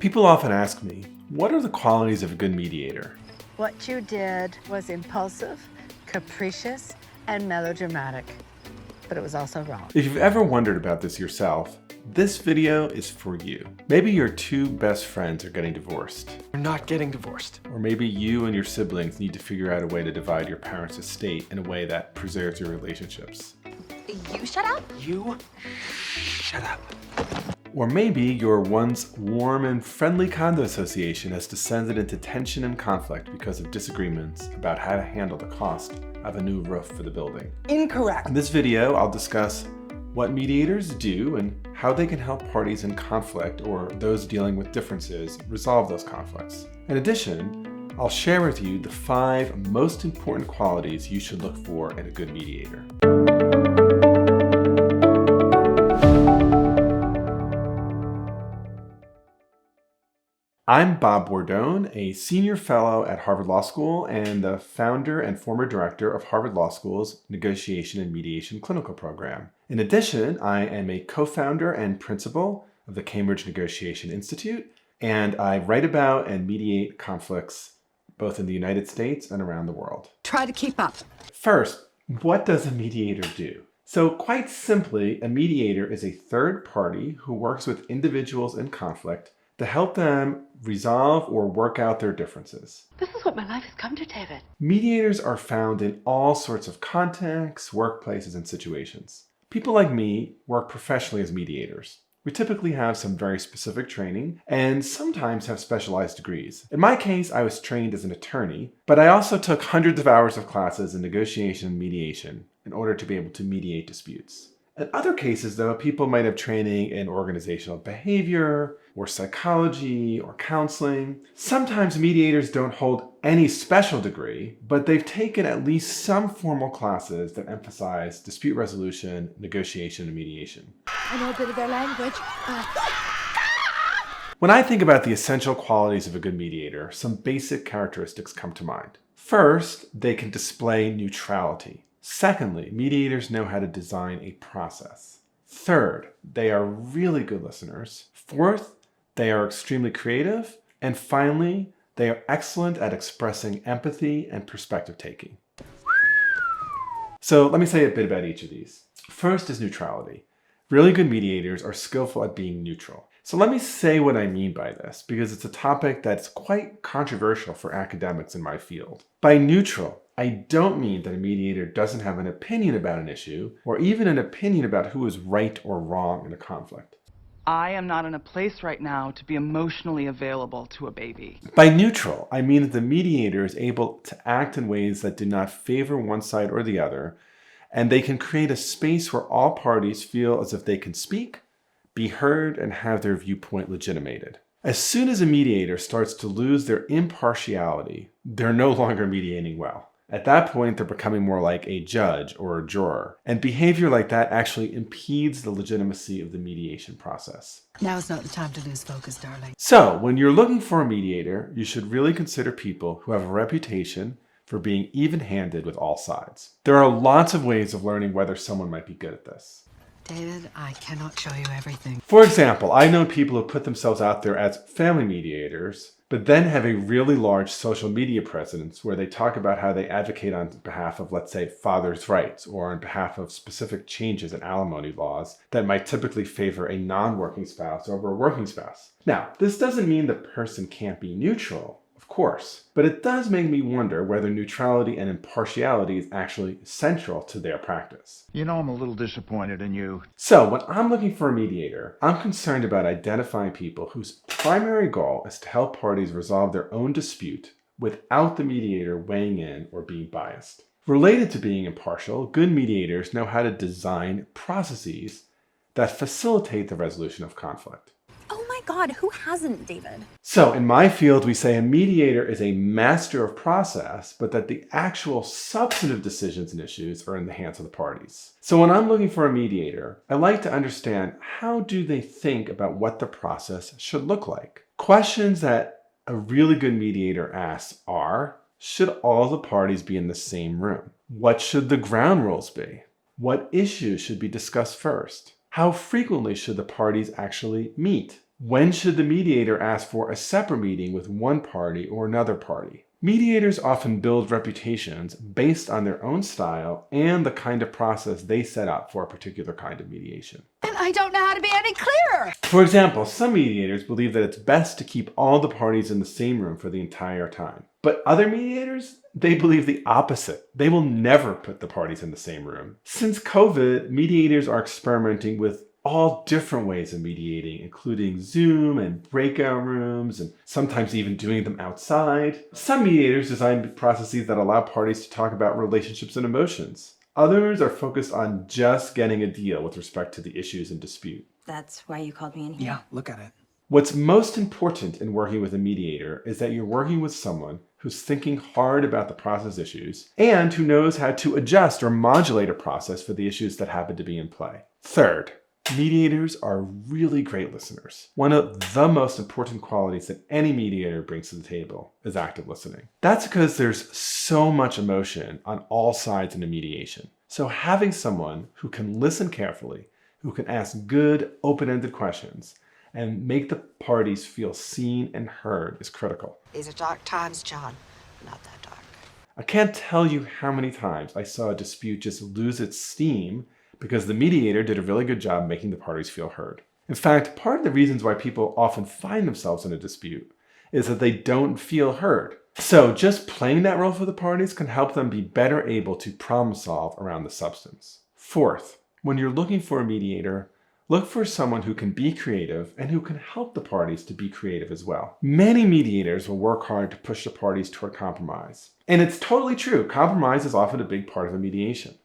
People often ask me, what are the qualities of a good mediator? What you did was impulsive, capricious, and melodramatic. But it was also wrong. If you've ever wondered about this yourself, this video is for you. Maybe your two best friends are getting divorced. We're not getting divorced. Or maybe you and your siblings need to figure out a way to divide your parents' estate in a way that preserves your relationships. You shut up? You shut up. Or maybe your once warm and friendly condo association has descended into tension and conflict because of disagreements about how to handle the cost of a new roof for the building. Incorrect. In this video, I'll discuss what mediators do and how they can help parties in conflict or those dealing with differences resolve those conflicts. In addition, I'll share with you the 5 most important qualities you should look for in a good mediator. I'm Bob Bordone, a senior fellow at Harvard Law School and the founder and former director of Harvard Law School's Negotiation and Mediation Clinical Program. In addition, I am a co-founder and principal of the Cambridge Negotiation Institute, and I write about and mediate conflicts both in the United States and around the world. Try to keep up. First, what does a mediator do? So quite simply, a mediator is a third party who works with individuals in conflict to help them resolve or work out their differences. This is what my life has come to, David. Mediators are found in all sorts of contexts, workplaces, and situations. People like me work professionally as mediators. We typically have some very specific training and sometimes have specialized degrees. In my case, I was trained as an attorney, but I also took hundreds of hours of classes in negotiation and mediation in order to be able to mediate disputes. In other cases, though, people might have training in organizational behavior, or psychology, or counseling. Sometimes mediators don't hold any special degree, but they've taken at least some formal classes that emphasize dispute resolution, negotiation, and mediation. I know a bit of their language. When I think about the essential qualities of a good mediator, some basic characteristics come to mind. First, they can display neutrality. Secondly, mediators know how to design a process. Third, they are really good listeners. Fourth, they are extremely creative. And finally, they are excellent at expressing empathy and perspective taking. So let me say a bit about each of these. First is neutrality. Really good mediators are skillful at being neutral. So let me say what I mean by this, because it's a topic that's quite controversial for academics in my field. By neutral, I don't mean that a mediator doesn't have an opinion about an issue, or even an opinion about who is right or wrong in a conflict. I am not in a place right now to be emotionally available to a baby. By neutral, I mean that the mediator is able to act in ways that do not favor one side or the other, and they can create a space where all parties feel as if they can speak, be heard, and have their viewpoint legitimated. As soon as a mediator starts to lose their impartiality, they're no longer mediating well. At that point, they're becoming more like a judge or a juror. And behavior like that actually impedes the legitimacy of the mediation process. Now's not the time to lose focus, darling. So, when you're looking for a mediator, you should really consider people who have a reputation for being even-handed with all sides. There are lots of ways of learning whether someone might be good at this. David, I cannot show you everything. For example, I know people who put themselves out there as family mediators, but then have a really large social media presence where they talk about how they advocate on behalf of, let's say, fathers' rights or on behalf of specific changes in alimony laws that might typically favor a non-working spouse over a working spouse. Now, this doesn't mean the person can't be neutral, of course, but it does make me wonder whether neutrality and impartiality is actually central to their practice. You know, I'm a little disappointed in you. So when I'm looking for a mediator, I'm concerned about identifying people whose primary goal is to help parties resolve their own dispute without the mediator weighing in or being biased. Related to being impartial, good mediators know how to design processes that facilitate the resolution of conflict. Oh my God, who hasn't, David? So in my field, we say a mediator is a master of process, but that the actual substantive decisions and issues are in the hands of the parties. So when I'm looking for a mediator, I like to understand how do they think about what the process should look like. Questions that a really good mediator asks are, should all the parties be in the same room? What should the ground rules be? What issues should be discussed first? How frequently should the parties actually meet? When should the mediator ask for a separate meeting with one party or another party? Mediators often build reputations based on their own style and the kind of process they set up for a particular kind of mediation. And I don't know how to be any clearer. For example, some mediators believe that it's best to keep all the parties in the same room for the entire time. But other mediators, they believe the opposite. They will never put the parties in the same room. Since COVID, mediators are experimenting with all different ways of mediating, including Zoom and breakout rooms, and sometimes even doing them outside. Some mediators design processes that allow parties to talk about relationships and emotions. Others are focused on just getting a deal with respect to the issues in dispute. That's why you called me in here? Yeah, look at it. What's most important in working with a mediator is that you're working with someone who's thinking hard about the process issues and who knows how to adjust or modulate a process for the issues that happen to be in play. Third, mediators are really great listeners. One of the most important qualities that any mediator brings to the table is active listening. That's because there's so much emotion on all sides in a mediation. So having someone who can listen carefully, who can ask good, open-ended questions, and make the parties feel seen and heard is critical. These are dark times, John. Not that dark. I can't tell you how many times I saw a dispute just lose its steam because the mediator did a really good job making the parties feel heard. In fact, part of the reasons why people often find themselves in a dispute is that they don't feel heard. So just playing that role for the parties can help them be better able to problem solve around the substance. Fourth, when you're looking for a mediator, look for someone who can be creative and who can help the parties to be creative as well. Many mediators will work hard to push the parties toward compromise. And it's totally true, compromise is often a big part of a mediation.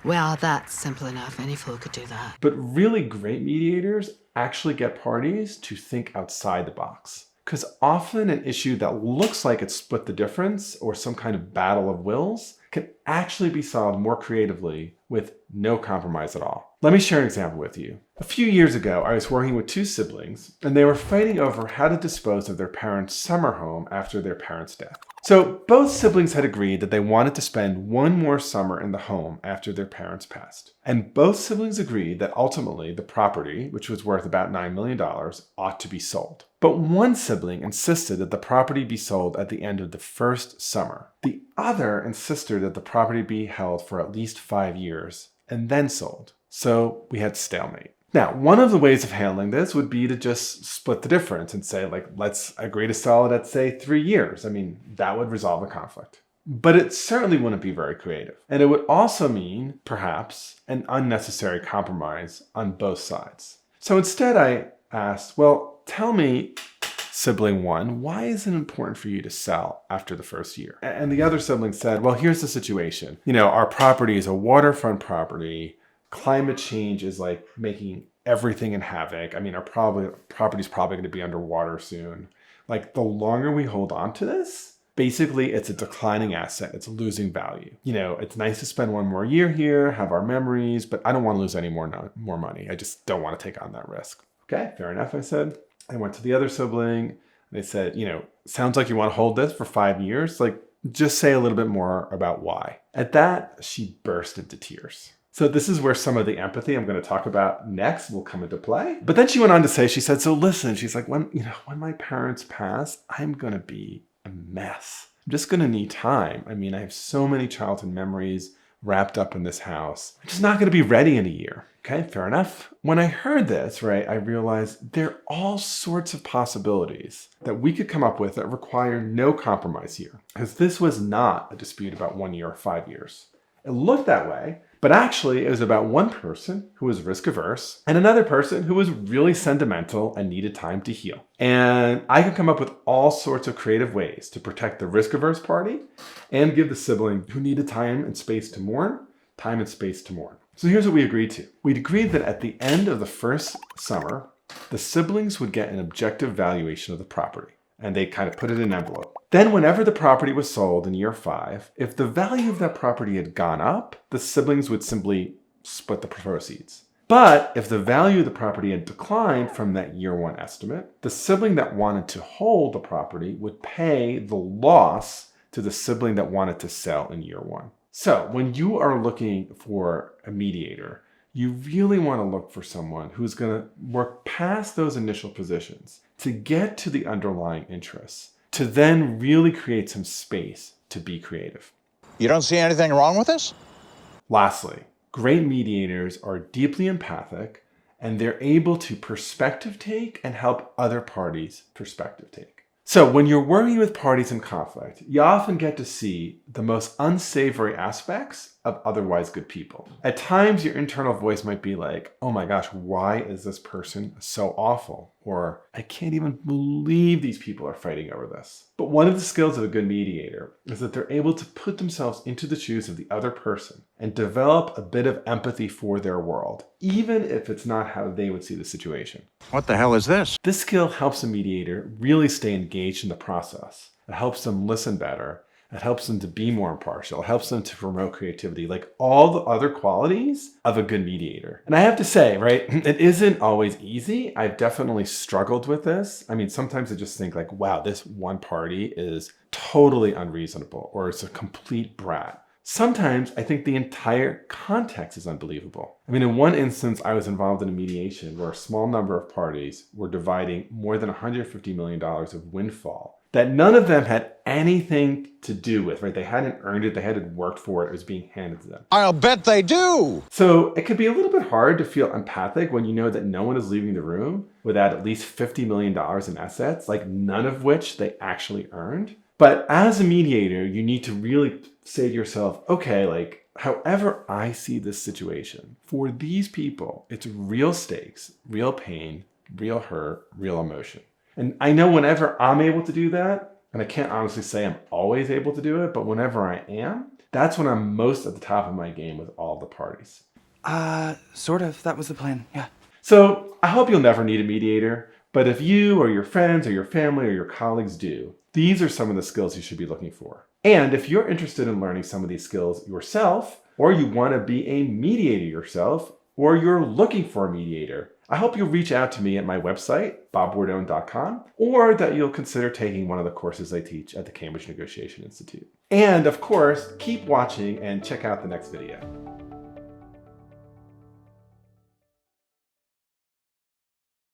Well, that's simple enough. Any fool could do that. But really great mediators actually get parties to think outside the box. Because often an issue that looks like it's split the difference or some kind of battle of wills can actually be solved more creatively with no compromise at all. Let me share an example with you. A few years ago, I was working with two siblings, and they were fighting over how to dispose of their parents' summer home after their parents' death. So both siblings had agreed that they wanted to spend one more summer in the home after their parents passed. And both siblings agreed that ultimately the property, which was worth about $9 million, ought to be sold. But one sibling insisted that the property be sold at the end of the first summer. The other insisted that the property be held for at least 5 years and then sold. So we had stalemate. Now, one of the ways of handling this would be to just split the difference and say, let's agree to sell it at, say, 3 years. I mean, that would resolve the conflict. But it certainly wouldn't be very creative. And it would also mean, perhaps, an unnecessary compromise on both sides. So instead I asked, well, tell me, sibling one, why is it important for you to sell after the first year? And the other sibling said, well, here's the situation. Our property is a waterfront property. Climate change is like making everything in havoc. I mean, our property's probably going to be underwater soon. The longer we hold on to this, basically it's a declining asset. It's losing value. It's nice to spend one more year here, have our memories, but I don't want to lose any more money. I just don't want to take on that risk. Okay, fair enough, I said. I went to the other sibling. They said, sounds like you want to hold this for 5 years. Just say a little bit more about why. At that, she burst into tears. So this is where some of the empathy I'm going to talk about next will come into play. But then she went on to say, she said, so listen, she's like, when my parents pass, I'm going to be a mess. I'm just going to need time. I mean, I have so many childhood memories wrapped up in this house. I'm just not going to be ready in a year. Okay, fair enough. When I heard this, right, I realized there are all sorts of possibilities that we could come up with that require no compromise here. Because this was not a dispute about 1 year or 5 years. It looked that way, but actually it was about one person who was risk averse and another person who was really sentimental and needed time to heal. And I could come up with all sorts of creative ways to protect the risk averse party and give the sibling who needed time and space to mourn, time and space to mourn. So here's what we agreed to. We'd agreed that at the end of the first summer, the siblings would get an objective valuation of the property. And they kind of put it in an envelope. Then whenever the property was sold in year 5, if the value of that property had gone up, the siblings would simply split the proceeds. But if the value of the property had declined from that year 1 estimate, the sibling that wanted to hold the property would pay the loss to the sibling that wanted to sell in year 1. So when you are looking for a mediator, you really want to look for someone who's going to work past those initial positions to get to the underlying interests, to then really create some space to be creative. You don't see anything wrong with this? Lastly, great mediators are deeply empathic, and they're able to perspective take and help other parties perspective take. So when you're working with parties in conflict, you often get to see the most unsavory aspects of otherwise good people. At times, your internal voice might be like, oh my gosh, why is this person so awful? Or I can't even believe these people are fighting over this. But one of the skills of a good mediator is that they're able to put themselves into the shoes of the other person and develop a bit of empathy for their world, even if it's not how they would see the situation. What the hell is this? This skill helps a mediator really stay engaged in the process. It helps them listen better. It helps them to be more impartial. It helps them to promote creativity, like all the other qualities of a good mediator. And I have to say, right, it isn't always easy. I've definitely struggled with this. I mean, sometimes I just think like, wow, this one party is totally unreasonable or it's a complete brat. Sometimes I think the entire context is unbelievable. I mean, in one instance, I was involved in a mediation where a small number of parties were dividing more than $150 million of windfall that none of them had anything to do with, right? They hadn't earned it, they hadn't worked for it, it was being handed to them. I'll bet they do! So it can be a little bit hard to feel empathic when you know that no one is leaving the room without at least $50 million in assets, like none of which they actually earned. But as a mediator, you need to really say to yourself, okay, like, however I see this situation, for these people, it's real stakes, real pain, real hurt, real emotion. And I know whenever I'm able to do that, and I can't honestly say I'm always able to do it, but whenever I am, that's when I'm most at the top of my game with all the parties. Sort of. That was the plan, yeah. So I hope you'll never need a mediator, but if you or your friends or your family or your colleagues do, these are some of the skills you should be looking for. And if you're interested in learning some of these skills yourself, or you want to be a mediator yourself, or you're looking for a mediator, I hope you'll reach out to me at my website, bobbordone.com, or that you'll consider taking one of the courses I teach at the Cambridge Negotiation Institute. And of course, keep watching and check out the next video.